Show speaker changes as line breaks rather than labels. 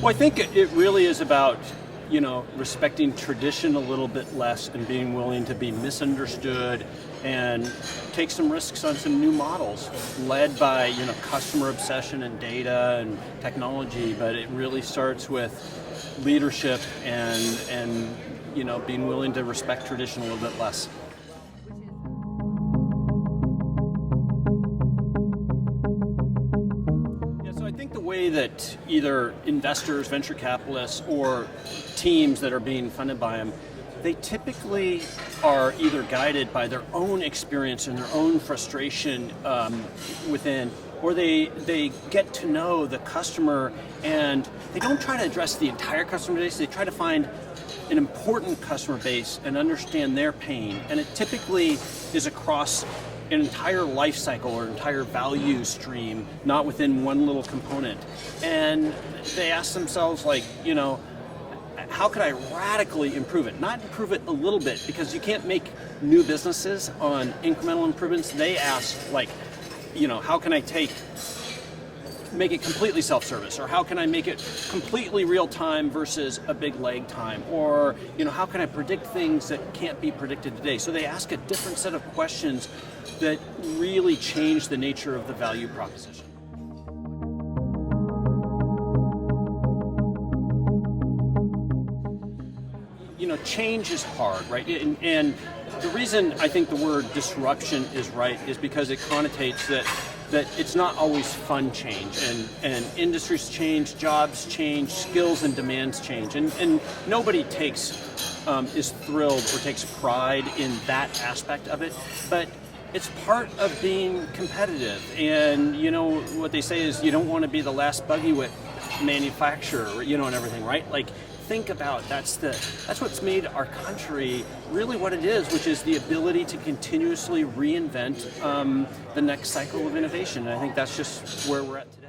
Well, I think it really is about, respecting tradition a little bit less and being willing to be misunderstood and take some risks on some new models led by, customer obsession and data and technology. But it really starts with leadership and being willing to respect tradition a little bit less. I think the way that either investors, venture capitalists, or teams that are being funded by them, they typically are either guided by their own experience and their own frustration within, or they get to know the customer and they don't try to address the entire customer base. They try to find an important customer base and understand their pain. And it typically is across an entire life cycle or entire value stream, not within one little component. And they ask themselves, how could I radically improve it? Not improve it a little bit, because you can't make new businesses on incremental improvements. They ask, how can I make it completely self-service, or how can I make it completely real-time versus a big lag time, or how can I predict things that can't be predicted today? So they ask a different set of questions that really change the nature of the value proposition. Change is hard, right? And the reason I think the word disruption is right is because it connotates that it's not always fun change, and industries change, jobs change, skills and demands change, and nobody is thrilled or takes pride in that aspect of it, but it's part of being competitive. And what they say is you don't want to be the last buggy whip manufacturer, and everything, right? Think about that's what's made our country really what it is, which is the ability to continuously reinvent the next cycle of innovation. And I think that's just where we're at today.